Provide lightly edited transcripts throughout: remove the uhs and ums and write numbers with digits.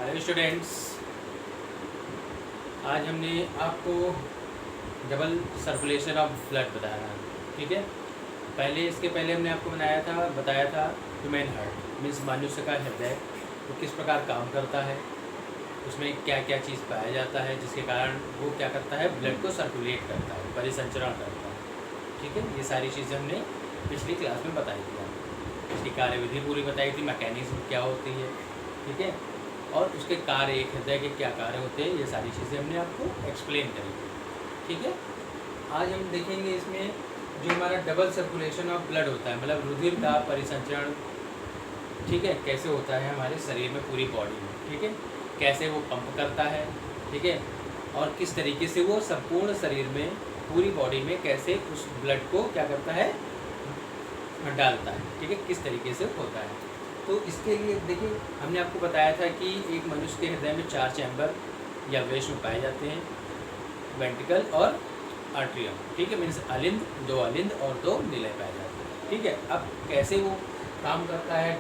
Hello students, आज हमने आपको डबल सर्कुलेशन ऑफ ब्लड बताया। ठीक है, इसके पहले हमने आपको बताया था ह्यूमन हार्ट मीन्स मनुष्य का हृदय वो किस प्रकार काम करता है, उसमें क्या क्या चीज़ पाया जाता है जिसके कारण वो क्या करता है, ब्लड को सर्कुलेट करता है, परिसंचरण करता है। ठीक है, ये सारी चीज़ें हमने पिछली क्लास में बताई थी। इसकी कार्यविधि पूरी बताई थी, मैकेनिज्म क्या होती है। ठीक है, और उसके कार्य, एक हृदय के क्या कार्य होते हैं, ये सारी चीज़ें हमने आपको एक्सप्लेन करी। ठीक है, आज हम देखेंगे इसमें जो हमारा डबल सर्कुलेशन ऑफ ब्लड होता है, मतलब रुधिर का परिसंचरण, ठीक है, कैसे होता है हमारे शरीर में, पूरी बॉडी में। ठीक है, कैसे वो पंप करता है। ठीक है, और किस तरीके से वो संपूर्ण शरीर में, पूरी बॉडी में कैसे उस ब्लड को क्या करता है, डालता है। ठीक है, किस तरीके से होता है। तो इसके लिए देखिए, हमने आपको बताया था कि एक मनुष्य के हृदय में 4 चैम्बर या वेश्म पाए जाते हैं, वेंट्रिकल और आर्ट्रियम। ठीक है, मीन्स अलिंद, 2 अलिंद और 2 निलय पाए जाते हैं। ठीक है, अब कैसे वो काम करता है,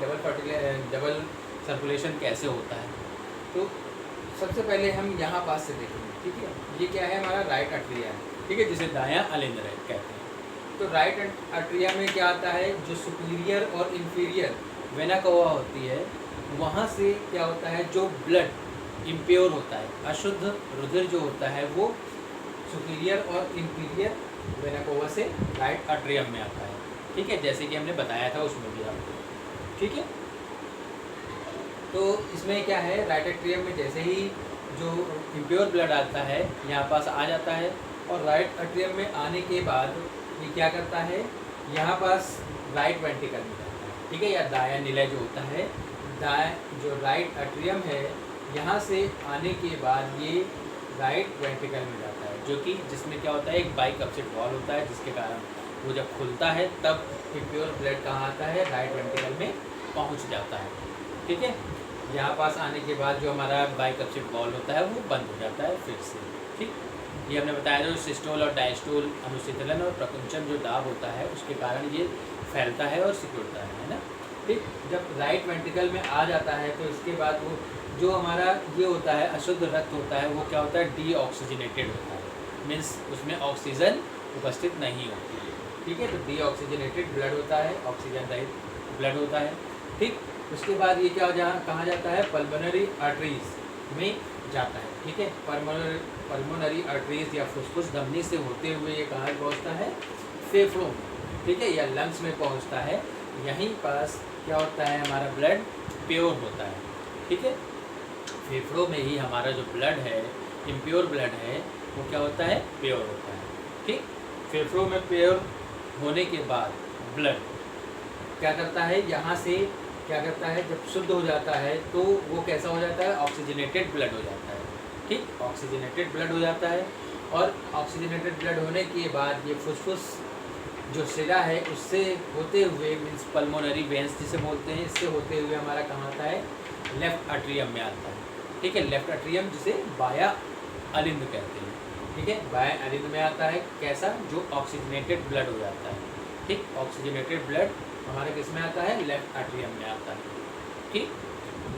डबल सर्कुलेशन कैसे होता है, तो सबसे पहले हम यहाँ पास से देखेंगे। ठीक है, ये क्या है, हमारा राइट आर्ट्रिया है। ठीक है, जिसे दायां अलिंद कहते हैं। तो राइट आर्ट्रिया में क्या आता है, जो सुपीरियर और इन्फीरियर वेना कवा होती है, वहाँ से क्या होता है, जो ब्लड इम्प्योर होता है, अशुद्ध रुधिर जो होता है, वो सुपीरियर और इन्फीरियर वेना कवा से राइट आर्ट्रियम में आता है। ठीक है, जैसे कि हमने बताया था उसमें भी आपको। ठीक है, तो इसमें क्या है, राइट आर्ट्रियम में जैसे ही जो इम्प्योर ब्लड आता है यहाँ पास आ जाता है, और राइट आर्ट्रियम में आने के बाद ये क्या करता है, यहाँ पास राइट वेंट्रिकल में जाता है। ठीक है, या दायां निलय जो होता है, जो राइट आर्ट्रियम है, यहाँ से आने के बाद ये राइट वेंट्रिकल में जाता है, जो कि जिसमें क्या होता है, एक बाइकप्सिड वॉल होता है, जिसके कारण वो जब खुलता है तब इम्प्योर ब्लड कहाँ आता है, राइट वेंट्रिकल में पहुँच जाता है। ठीक है, यहाँ पास आने के बाद जो हमारा बाइकप्सिड वॉल होता है वो बंद हो जाता है फिर से। ठीक, ये हमने बताया, जो सिस्टोल और डायस्टोल, अनुशीतलन और प्रकुंचन जो दाब होता है, उसके कारण ये फैलता है और सिकुड़ता है ना। ठीक, जब राइट वेंट्रिकल में आ जाता है तो इसके बाद वो जो हमारा ये होता है, अशुद्ध रक्त होता है, वो क्या होता है, डीऑक्सीजनेटेड होता है, मीन्स उसमें ऑक्सीजन उपस्थित नहीं होती है। ठीक है, तो डीऑक्सीजनेटेड ब्लड होता है, ऑक्सीजन रहित ब्लड होता है। ठीक, उसके बाद ये क्या कहाँ जाता है, पल्मोनरी आर्टरीज में जाता है। ठीक है, पल्मोनरी आर्टरीज या फुसफुस धमनी से होते हुए ये कहाँ पहुँचता है, फेफड़ों में। ठीक है, या लंग्स में पहुँचता है। यहीं पास क्या होता है, हमारा ब्लड प्योर होता है। ठीक है, फेफड़ों में ही हमारा जो ब्लड है, इम्प्योर ब्लड है, वो क्या होता है, प्योर होता है। ठीक, फेफड़ों में प्योर होने के बाद ब्लड क्या करता है, यहाँ से क्या करता है, जब शुद्ध हो जाता है तो वो कैसा हो जाता है, ऑक्सीजनेटेड ब्लड हो जाता है। ठीक, ऑक्सीजनेटेड ब्लड हो जाता है, और ऑक्सीजनेटेड ब्लड होने के बाद ये फुसफुस जो सिरा है उससे होते हुए, मीन्स पल्मोनरी वेंस जिसे बोलते हैं, इससे होते हुए हमारा कहाँ आता है, लेफ्ट आर्ट्रियम में आता है। ठीक है, लेफ्ट आर्ट्रियम जिसे बाया अलिंद कहते हैं। ठीक है, बाया अलिंद में आता है, कैसा, जो ऑक्सीजनेटेड ब्लड हो जाता है। ठीक, ऑक्सीजनेटेड ब्लड हमारे किस में आता है, लेफ्ट आर्ट्रियम में आता है। ठीक,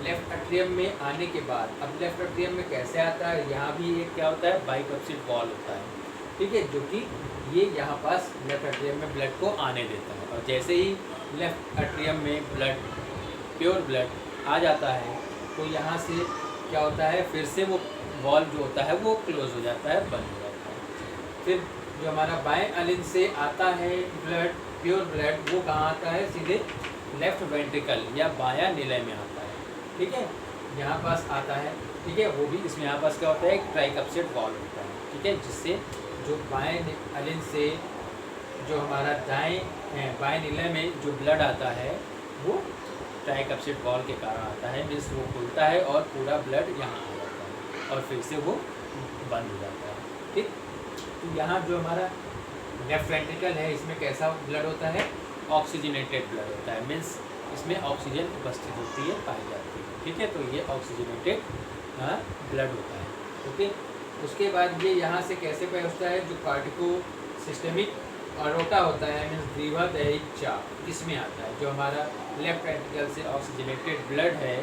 लेफ्ट आर्ट्रियम में आने के बाद अब लेफ्ट आर्ट्रियम में कैसे आता है, यहाँ भी एक क्या होता है, बाइकप्सिड वॉल होता है। ठीक है, जो कि ये यहाँ पास लेफ्ट आर्ट्रियम में ब्लड को आने देता है, और जैसे ही लेफ्ट आर्ट्रियम में ब्लड, प्योर ब्लड आ जाता है, तो यहाँ से क्या होता है, फिर से वो वॉल जो होता है वो क्लोज हो जाता है, बंद हो जाता है। फिर जो हमारा बाएं अलिंद से आता है ब्लड, प्योर ब्लड, वो कहाँ आता है, सीधे लेफ्ट वेंट्रिकल या बायां निलय में आता है। ठीक है, यहाँ पास आता है। ठीक है, वो भी इसमें यहाँ पास क्या होता है, एक ट्राइकप्सिड वॉल होता है। ठीक है, जिससे जो बाएं अलिंद से जो हमारा बाएं निलय में जो ब्लड आता है वो ट्राइकप्सिड वॉल के कारण आता है, मीन्स वो खुलता है और पूरा ब्लड यहाँ आ जाता है, और फिर से वो बंद हो जाता है। ठीक, तो यहाँ जो हमारा लेफ्ट वेंट्रिकल है, इसमें कैसा ब्लड होता है, ऑक्सीजनेटेड ब्लड होता है, मीन्स इसमें ऑक्सीजन उपस्थित होती है, पाई जाती है। ठीक है, तो ये ऑक्सीजनेटेड ब्लड होता है। ओके, उसके बाद ये यहाँ से कैसे पहुँचता है, जो कार्डिको सिस्टमिक अरोटा होता है, मीन्स ग्रीवा दैहिक चाप, इसमें आता है। जो हमारा लेफ्ट वेंट्रिकल से ऑक्सीजनेटेड ब्लड है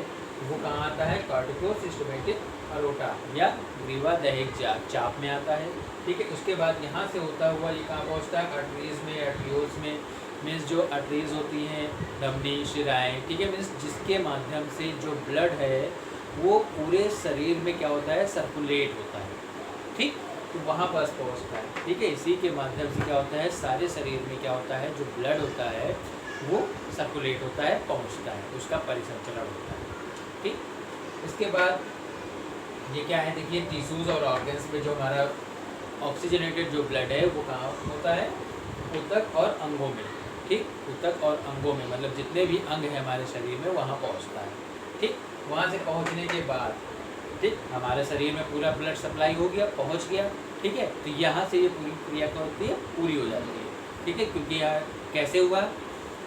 वो कहाँ आता है, कॉर्टिकोसिस्टमैटिक अरोटा या ग्रीवा दहेक चाप में आता है। ठीक है, उसके बाद यहाँ से होता हुआ ये कहाँ पहुँचता है, आर्टरीज में, आर्ट्रियोल्स में। मीन्स जो आर्टरीज होती हैं, धमनी, शिराएँ, ठीक है, मीन्स जिसके माध्यम से जो ब्लड है वो पूरे शरीर में क्या होता है, सर्कुलेट होता है। ठीक, तो वहाँ पास पहुँचता है। ठीक है, इसी के माध्यम से क्या होता है, सारे शरीर में क्या होता है, जो ब्लड होता है वो सर्कुलेट होता है, पहुँचता है, उसका परिसंचरण होता है। ठीक, इसके बाद ये क्या है, देखिए टिश्यूज़ और ऑर्गन्स में जो हमारा ऑक्सीजनेटेड जो ब्लड है वो कहाँ होता है, ऊतक और अंगों में। ठीक, ऊतक और अंगों में मतलब जितने भी अंग हैं हमारे शरीर में वहाँ पहुँचता है। ठीक, वहाँ से पहुँचने के बाद ठीक हमारे शरीर में पूरा ब्लड सप्लाई हो गया, पहुँच गया। ठीक है, तो यहाँ से ये पूरी क्रिया क्या होती है, पूरी हो जाती है। ठीक है, क्योंकि यहाँ कैसे हुआ,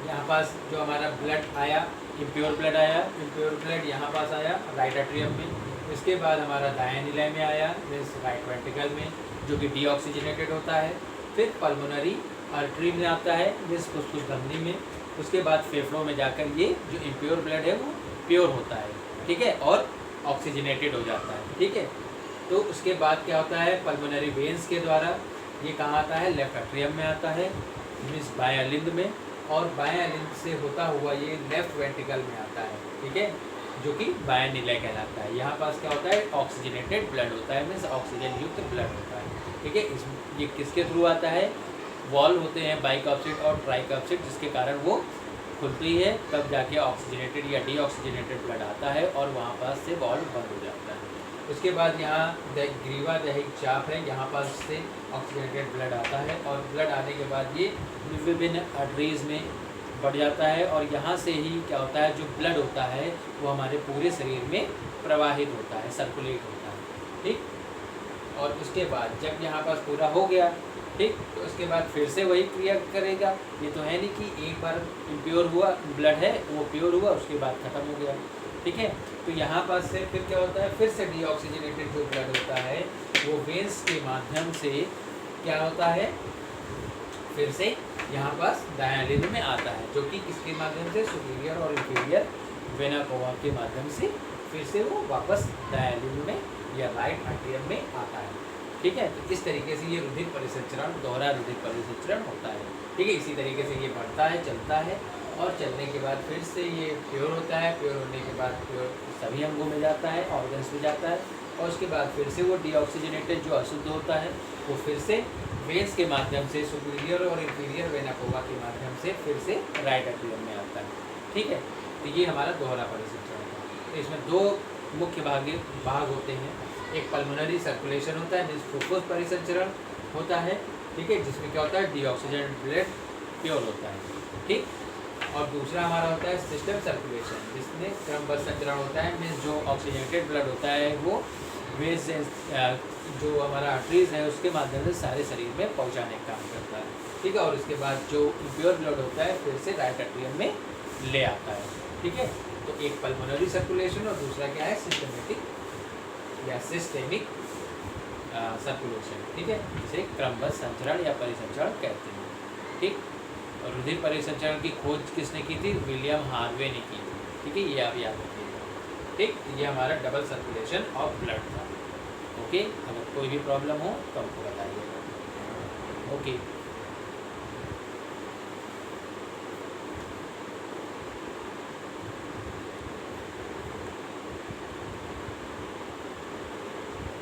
यहाँ पास जो हमारा ब्लड आया, इम्प्योर ब्लड आया, इम्प्योर ब्लड यहाँ पास आया राइट एट्रियम में। इसके बाद हमारा दायां निलय में आया, मीन्स राइट वेंट्रिकल में, जो कि डीऑक्सीजनेटेड होता है। फिर पल्मोनरी आर्टरी में आता है, मीन्स फुसफुस धमनी में। उसके बाद फेफड़ों में जाकर ये जो इम्प्योर ब्लड है वो प्योर होता है। ठीक है, और ऑक्सीजनेटेड हो जाता है। ठीक है, तो उसके बाद क्या होता है, पल्मोनरी वेन्स के द्वारा ये कहाँ आता है, लेफ्ट एट्रियम में आता है, मीन्स बायां लिंब में। और बायां लिंब से होता हुआ ये लेफ्ट वेंट्रिकल में आता है। ठीक है, जो कि बायां निलय कहलाता है। यहाँ पास क्या होता है, ऑक्सीजनेटेड ब्लड होता है, मीन्स ऑक्सीजन युक्त ब्लड होता है। ठीक है, ये किसके थ्रू आता है, वॉल्व होते हैं बाइकॉप्सिड और ट्राइकॉप्सिड, जिसके कारण वो खुलती है, तब जाके ऑक्सीजनेटेड या डीऑक्सीजनेटेड ब्लड आता है और वहाँ पास से वॉल्व बंद हो जाता है। उसके बाद यहाँ ग्रीवा दहेक चाप है, यहाँ पास से ऑक्सीजनेटेड ब्लड आता है और ब्लड आने के बाद ये विभिन्न आर्टरीज में बढ़ जाता है और यहाँ से ही क्या होता है, जो ब्लड होता है वो हमारे पूरे शरीर में प्रवाहित होता है, सर्कुलेट होता है। ठीक, और उसके बाद जब यहाँ पास पूरा हो गया, ठीक, तो उसके बाद फिर से वही क्रिया करेगा। ये तो है नहीं कि एक बार इम्प्योर हुआ ब्लड है वो प्योर हुआ उसके बाद ख़त्म हो गया। ठीक है, तो यहाँ पास से फिर क्या होता है, फिर से डीऑक्सीजनेटेड जो ब्लड होता है वो वेन्स के माध्यम से क्या होता है, फिर से यहाँ पास दायां लिंब में आता है, जो कि किसके माध्यम से, सुपीरियर और इंफीरियर वेना कोवा के माध्यम से फिर से वो वापस दायां लिंब में या राइट एट्रियम में आता है। ठीक है, तो इस तरीके से ये रुधिर परिसंचरण, दोहरा रुधिर परिसंचरण होता है। ठीक है, इसी तरीके से ये बढ़ता है, चलता है और चलने के बाद फिर से ये प्योर होता है। प्योर होने के बाद प्योर सभी अंगों में जाता है, ऑर्गन्स में जाता है और उसके बाद फिर से वो डीऑक्सीजनेटेड जो अशुद्ध होता है वो फिर से वेन्स के माध्यम से, सुपीरियर और इंफीरियर वेना कोवा के माध्यम से फिर से राइट एट्रियम में आता है। ठीक है, तो ये हमारा दोहरा परिसंचरण है। तो इसमें दो मुख्य भाग होते हैं, एक पल्मोनरी सर्कुलेशन होता है, जिस फुफ्फुस परिसंचरण होता है। ठीक है, जिसमें क्या होता है, डीऑक्सीजनेटेड ब्लड प्योर होता है। ठीक, और दूसरा हमारा होता है सिस्टम सर्कुलेशन, जिसमें क्रमबद्ध संचरण होता है, मीन्स जो ऑक्सीजनेटेड ब्लड होता है वो वेज से जो हमारा आर्टरीज है उसके माध्यम से सारे शरीर में पहुंचाने का काम करता है। ठीक है, और उसके बाद जो इम्प्योर ब्लड होता है फिर से राइट एट्रियम में ले आता है। ठीक है, तो एक पल्मोनरी सर्कुलेशन और दूसरा क्या है, सिस्टमेटिक या सिस्टेमिक सर्कुलेशन। ठीक है, जिसे क्रमबद्ध संचरण या परिसंचरण कहते हैं। ठीक, और रुधिर परिसंचरण की खोज किसने की थी, विलियम हार्वे ने की थी। ठीक है, ये आप याद रखिएगा। ठीक, ये हमारा डबल सर्कुलेशन ऑफ ब्लड था। ओके, अगर कोई भी प्रॉब्लम हो तो हमको बताइएगा। ओके।